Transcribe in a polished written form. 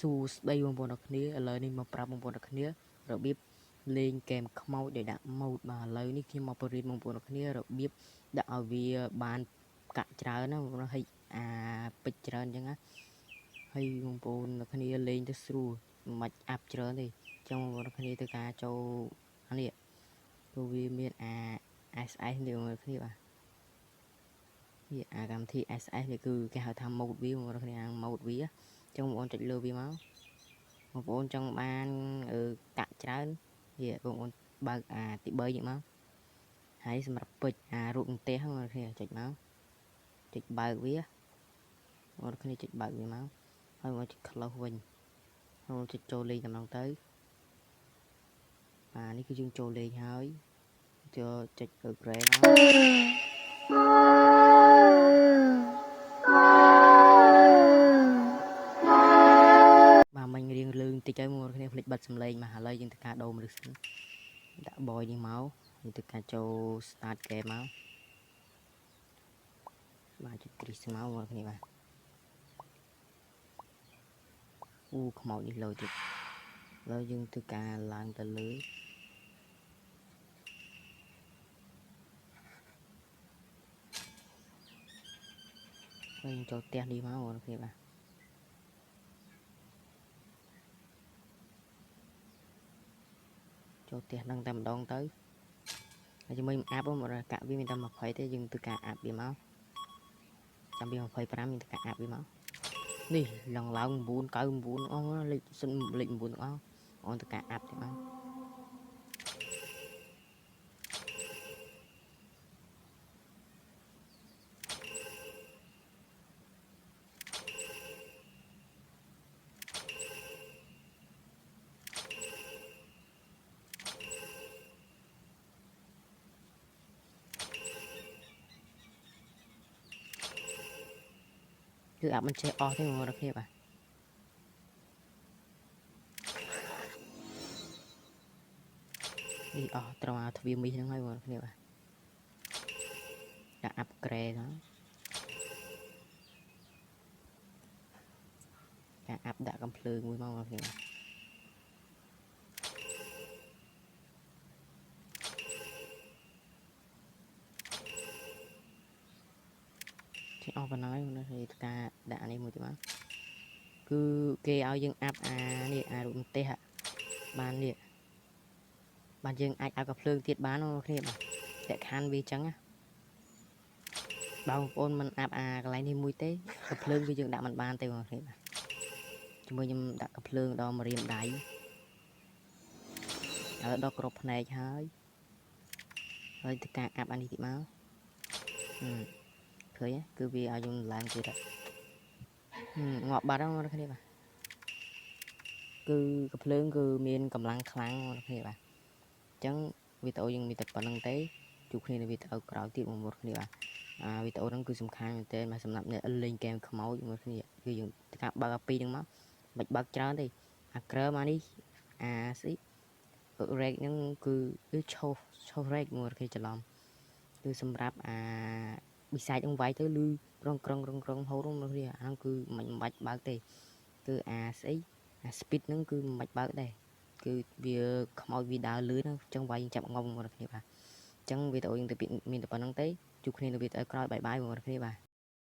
ស៊ូស្ដីបងប្អូនអរគ្នាឥឡូវនេះមកប្រាប់បងប្អូនអរគ្នារបៀបលេងហ្គេមខ្មោចដោយដាក់ម៉ូដបាទឥឡូវនេះខ្ញុំមកបរៀនបងប្អូនអរគ្នារបៀបដាក់ឲ្យវាបានកាក់ច្រើនណាបងប្អូនហើយពេជ្រច្រើនអញ្ចឹងណាហើយបងប្អូនអរគ្នាលេងទៅស្រួលមិនអាប់ច្រើនទេអញ្ចឹងបងប្អូនអរគ្នាទៅការចូលអានេះព្រោះវាមានSS នេះបងប្អូនអរគ្នាបាទនេះកម្មវិធី SS នេះគឺគេហៅថាម៉ូដវាបងប្អូនអរគ្នាម៉ូដវាអញ្ចឹងបងប្អូនចុចលើវាមកបងប្អូនចង់បានកាក់ច្រើនវាបងប្អូនបើកទី3នេះមកហើយសម្រាប់ពេជ្ររូបផ្ទះបងប្អូនគ្នាចុចមកចុចបើកវាបងប្អូនគ្នាចុចបើកវាមកហើយមកចុច close វិញបងប្អូនចុចចូលលេងតែម្ដងទៅនេះគឺយើងចូលលេងហើយចូលចុច progress មកមិញរៀងលឿងតិចហើយបងប្អូនគ្នាភ្លេចបិទសំឡេងមកឥឡូវយើងទៅការដូរមនុស្សសិនដាក់ boy នេះមកយើងទៅការចូល start game មកបាទចុច Chris មកបងប្អូនគ្នាបាទខ្មោចនេះលោទៀតឥឡូវយើងទៅការឡើងទៅលើហើយចូលផ្ទះនេះមកបងប្អូនគ្នាបាទចូលផ្ទះនឹងតែម្ដងទៅហើយជាមួយអាប់មកកាក់វាមានតែ20ទេយើងទៅការអាប់វាមកចាំវា25យើងទៅការអាប់វាមកនេះឡើង999អស់លេខសិនលេខ9ទាំងអស់អូនទៅការអាប់ទេមកគឺអាប់មិនចេះអស់ទេបងប្អូនគ្នាបាទនេះអស់ត្រូវអាទ្វារមីហ្នឹងហើយបងប្អូនគ្នាបាទដាក់ upgrade ហ្នឹងការអាប់ដាក់កំភ្លើងមួយមកបងប្អូនគ្នាចេះអស់ប៉ុណ្ណឹងហើយនេះការដាក់នេះមួយទៀតមកគឺគេឲ្យយើងអាប់នេះរូបផ្ទះបាននេះបានយើងអាចឲ្យកំភ្លើងទៀតបានបងប្អូនគ្នាបាទតែខានវាចឹងណាបងប្អូនមិនអាប់កន្លែងនេះមួយទេកំភ្លើងវាយើងដាក់មិនបានទេបងប្អូនគ្នាបាទជាមួយខ្ញុំដាក់កំភ្លើងដល់ម្រាមដៃហើយដល់ក្របភ្នែកហើយទៅការអាប់អានេះទៀតមកឃើញគឺវាឲ្យយើងឡើងទៀតងាប់បាត់ហ្នឹងបងប្អូនគ្នាបាទគឺកំភ្លើងគឺមានកម្លាំងខ្លាំងបងប្អូនគ្នាបាទអញ្ចឹងវីដេអូយើងមានតែប៉ុណ្្នឹងទេជួបគ្នានៅវីដេអូក្រោយទៀតបងប្អូនគ្នាបាទវីដេអូហ្នឹងគឺសំខាន់មែនទែនសម្រាប់អ្នកលេងហ្គេមខ្មោចបងប្អូនគ្នាគឺយើងការបើកអាពីហ្នឹងមកមិនបើកច្រើនទេក្រើមកនេះស្អីរ៉េកហ្នឹងគឺឈោរ៉េកបងប្អូនគ្នាច្រឡំគឺសម្រាប់ប៊ីសាច់ហ្នឹងវាយទៅលឺក្រងហូតបងប្អូនគ្នាហ្នឹងគឺមិនបាច់បើកទេគឺស្អីspeed ហ្នឹងគឺមិនបាច់បើកដែរគឺវាខ្មោចវាដើរលឿនអញ្ចឹងវាយយើងចាប់ងំបងប្អូនគ្នាបាទអញ្ចឹងវីដេអូយើងទៅមានតែប៉ុណ្្នឹងទេជួបគ្នានៅវីដេអូក្រោយបាយបាយបងប្អូនគ្នាបាទ